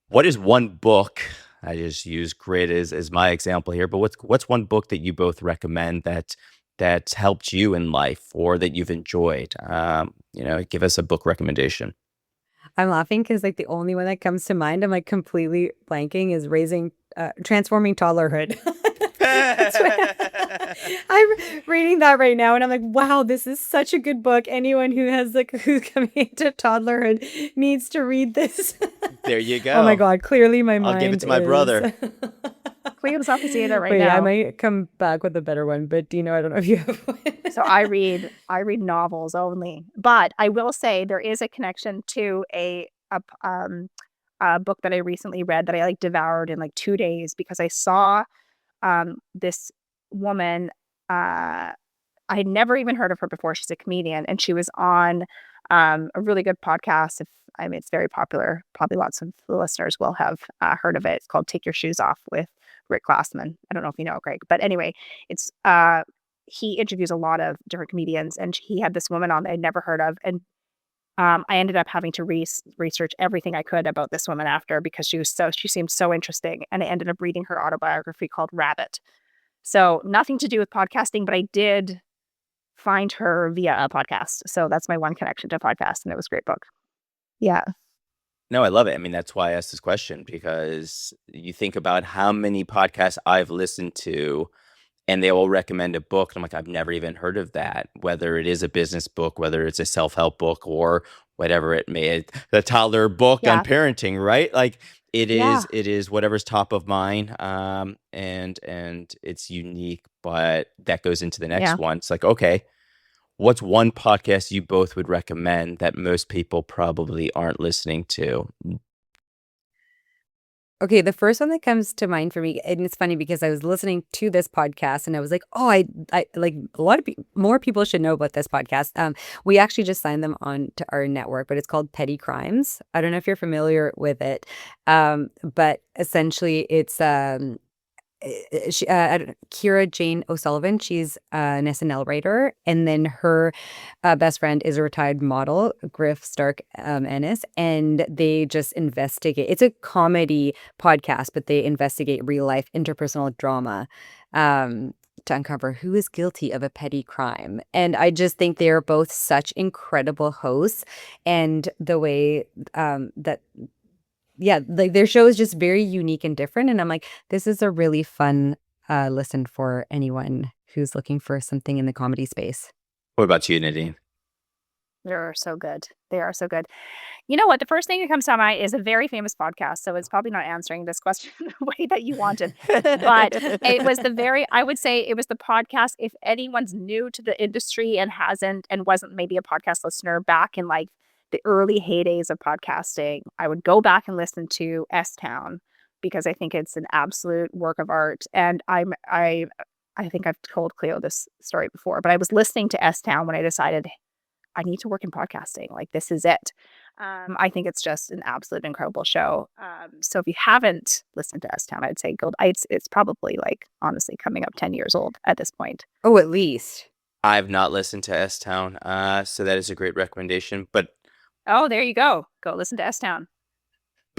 what is one book? I just use Grit as my example here, but what's one book that you both recommend that's helped you in life or that you've enjoyed? Give us a book recommendation. I'm laughing because like the only one that comes to mind, I'm like completely blanking, is Transforming Toddlerhood. That's I'm reading that right now and I'm like, wow, this is such a good book. Anyone who's coming into toddlerhood needs to read this. There you Oh my go. God, clearly my I'll give it mind to my brother. Cleo's off to see that right Wait, I now. might come back with a better one, but Dino, I don't know if you have one. So I read novels only, but I will say there is a connection to a book that I recently read that I like devoured in like 2 days, because I saw this woman. I had never even heard of her before. She's a comedian, and she was on a really good podcast. It's very popular. Probably lots of the listeners will have heard of it. It's called "Take Your Shoes Off" with Rick Glassman. I don't know if you know Greg, but anyway, it's he interviews a lot of different comedians, and he had this woman on that I'd never heard of, and I ended up having to research everything I could about this woman after, because she seemed so interesting, and I ended up reading her autobiography called Rabbit. So nothing to do with podcasting, but I did find her via a podcast. So that's my one connection to podcast, and it was a great book. Yeah. No, I love it. I mean, that's why I asked this question, because you think about how many podcasts I've listened to and they all recommend a book. And I'm like, I've never even heard of that, whether it is a business book, whether it's a self-help book or whatever it may, the toddler book on Yeah. parenting, right? Like Yeah. it is whatever's top of mind. And it's unique, but that goes into the next Yeah. one. It's like, okay, what's one podcast you both would recommend that most people probably aren't listening to? Okay, the first one that comes to mind for me, and it's funny because I was listening to this podcast and I was like, oh, I like a lot of more people should know about this podcast. We actually just signed them on to our network, but it's called Petty Crimes. I don't know if you're familiar with it, but essentially it's Kira Jane O'Sullivan. She's an SNL writer, and then her best friend is a retired model, Griff Stark Ennis, and they just investigate. It's a comedy podcast, but they investigate real life interpersonal drama. To uncover who is guilty of a petty crime. And I just think they are both such incredible hosts, and the way that yeah, like their show is just very unique and different. And I'm like, this is a really fun listen for anyone who's looking for something in the comedy space. What about you, Nadine? They're so good. They are so good. You know what? The first thing that comes to mind is a very famous podcast. So it's probably not answering this question the way that you wanted. But it was I would say it was the podcast. If anyone's new to the industry and wasn't maybe a podcast listener back in like the early heydays of podcasting, I would go back and listen to S Town, because I think it's an absolute work of art. And I think I've told Cleo this story before, but I was listening to S Town when I decided I need to work in podcasting. Like, this is it. I think it's just an absolute incredible show. So if you haven't listened to S Town, I'd say go. It's probably like honestly coming up 10 years old at this point. Oh, at least. I've not listened to S Town, so that is a great recommendation. But Oh, there you go. Go listen to S Town.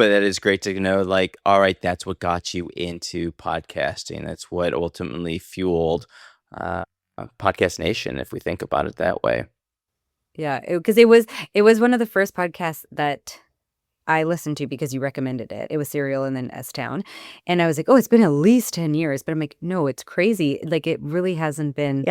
that is great to know. Like, all right, that's what got you into podcasting. That's what ultimately fueled Podcast Nation, if we think about it that way. Yeah, because it was one of the first podcasts that I listened to because you recommended it. It was Serial and then S Town. And I was like, oh, it's been at least 10 years. But I'm like, no, it's crazy. Like, it really hasn't been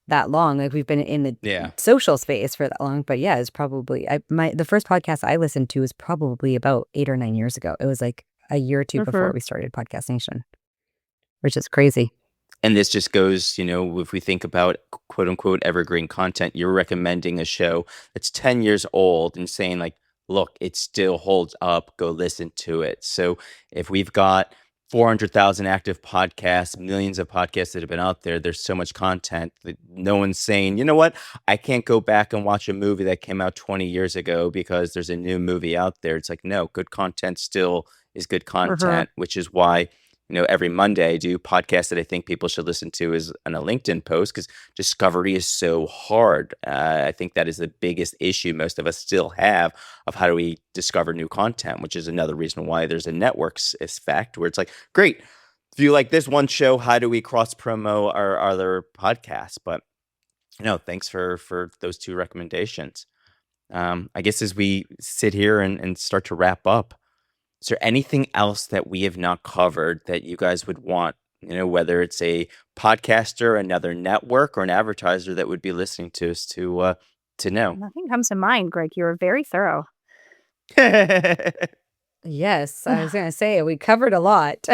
that long. Like, we've been in the social space for that long. But yeah, it's probably the first podcast I listened to was probably about 8 or 9 years ago. It was like a year or two before we started Podcast Nation, which is crazy. And this just goes, if we think about quote unquote evergreen content, you're recommending a show that's 10 years old and saying like, look, it still holds up. Go listen to it. So if we've got 400,000 active podcasts, millions of podcasts that have been out there, there's so much content that no one's saying, you know what, I can't go back and watch a movie that came out 20 years ago because there's a new movie out there. It's like, no, good content still is good content, which is why every Monday I do podcasts that I think people should listen to is on a LinkedIn post because discovery is so hard. I think that is the biggest issue most of us still have of how do we discover new content, which is another reason why there's a networks effect where it's like, great, if you like this one show, how do we cross promo our other podcasts? But thanks for those two recommendations. I guess as we sit here and start to wrap up, is there anything else that we have not covered that you guys would want, whether it's a podcaster, another network, or an advertiser that would be listening to us to know? Nothing comes to mind, Greg. You were very thorough. Yes, I was going to say we covered a lot.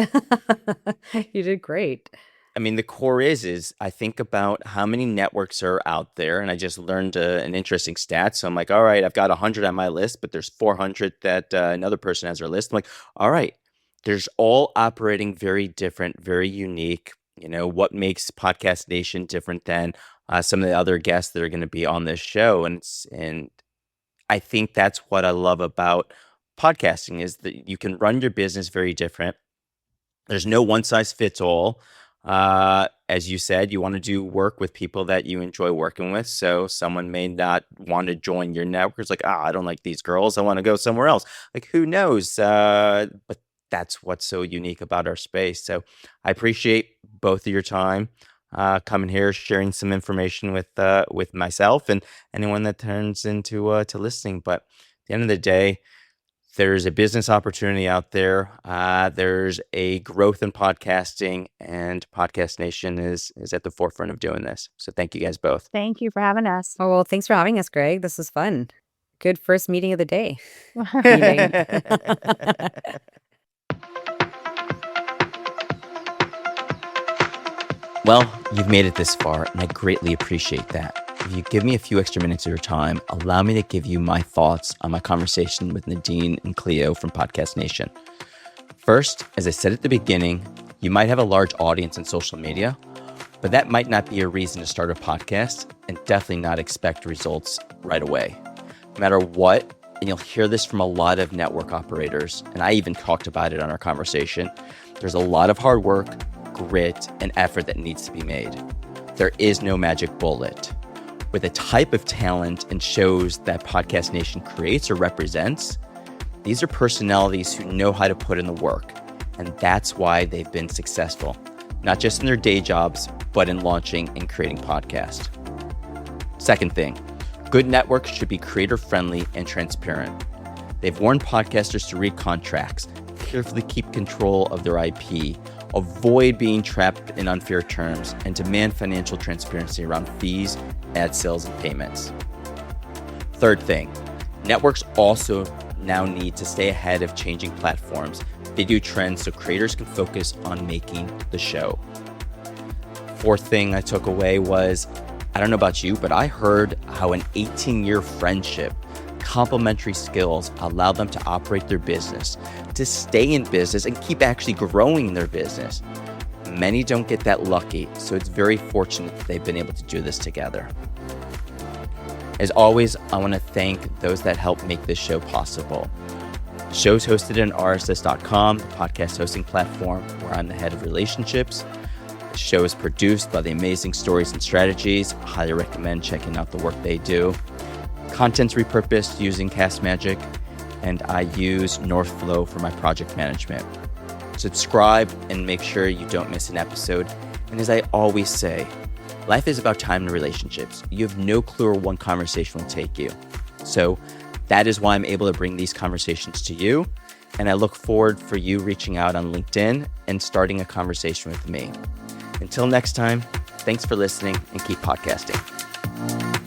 You did great. I mean, the core is I think about how many networks are out there, and I just learned an interesting stat. So I'm like, all right, I've got 100 on my list, but there's 400 that another person has their list. I'm like, all right, there's all operating very different, very unique. What makes Podcast Nation different than some of the other guests that are going to be on this show? And I think that's what I love about podcasting is that you can run your business very different. There's no one size fits all. As you said, you want to do work with people that you enjoy working with. So someone may not want to join your network. It's like, I don't like these girls. I want to go somewhere else. Like, who knows? But that's what's so unique about our space. So I appreciate both of your time coming here, sharing some information with myself and anyone that turns into to listening. But at the end of the day, there's a business opportunity out there. There's a growth in podcasting, and Podcast Nation is at the forefront of doing this. So thank you guys both. Thank you for having us. Oh, well, thanks for having us, Greg. This was fun. Good first meeting of the day. Well, you've made it this far, and I greatly appreciate that. If you give me a few extra minutes of your time, allow me to give you my thoughts on my conversation with Nadine and Clio from Podcast Nation. First, as I said at the beginning, you might have a large audience in social media, but that might not be a reason to start a podcast and definitely not expect results right away. No matter what, and you'll hear this from a lot of network operators, and I even talked about it on our conversation, there's a lot of hard work, grit, and effort that needs to be made. There is no magic bullet. With the type of talent and shows that Podcast Nation creates or represents, these are personalities who know how to put in the work, and that's why they've been successful, not just in their day jobs, but in launching and creating podcasts. Second thing, good networks should be creator-friendly and transparent. They've warned podcasters to read contracts, carefully keep control of their IP, avoid being trapped in unfair terms, and demand financial transparency around fees, ad sales, and payments. Third thing, networks also now need to stay ahead of changing platforms, video trends, so creators can focus on making the show. Fourth thing I took away was, I don't know about you, but I heard how an 18-year friendship, complementary skills allow them to operate their business, to stay in business, and keep actually growing their business. Many don't get that lucky, so it's very fortunate that they've been able to do this together. As always, I want to thank those that help make this show possible. The show's hosted at rss.com, the podcast hosting platform where I'm the head of relationships. The show is produced by the amazing Stories and Strategies. I highly recommend checking out the work they do. Content's repurposed using Cast Magic, and I use Northflow for my project management. Subscribe and make sure you don't miss an episode. And as I always say, life is about time and relationships. You have no clue where one conversation will take you. So that is why I'm able to bring these conversations to you. And I look forward for you reaching out on LinkedIn and starting a conversation with me. Until next time, thanks for listening and keep podcasting.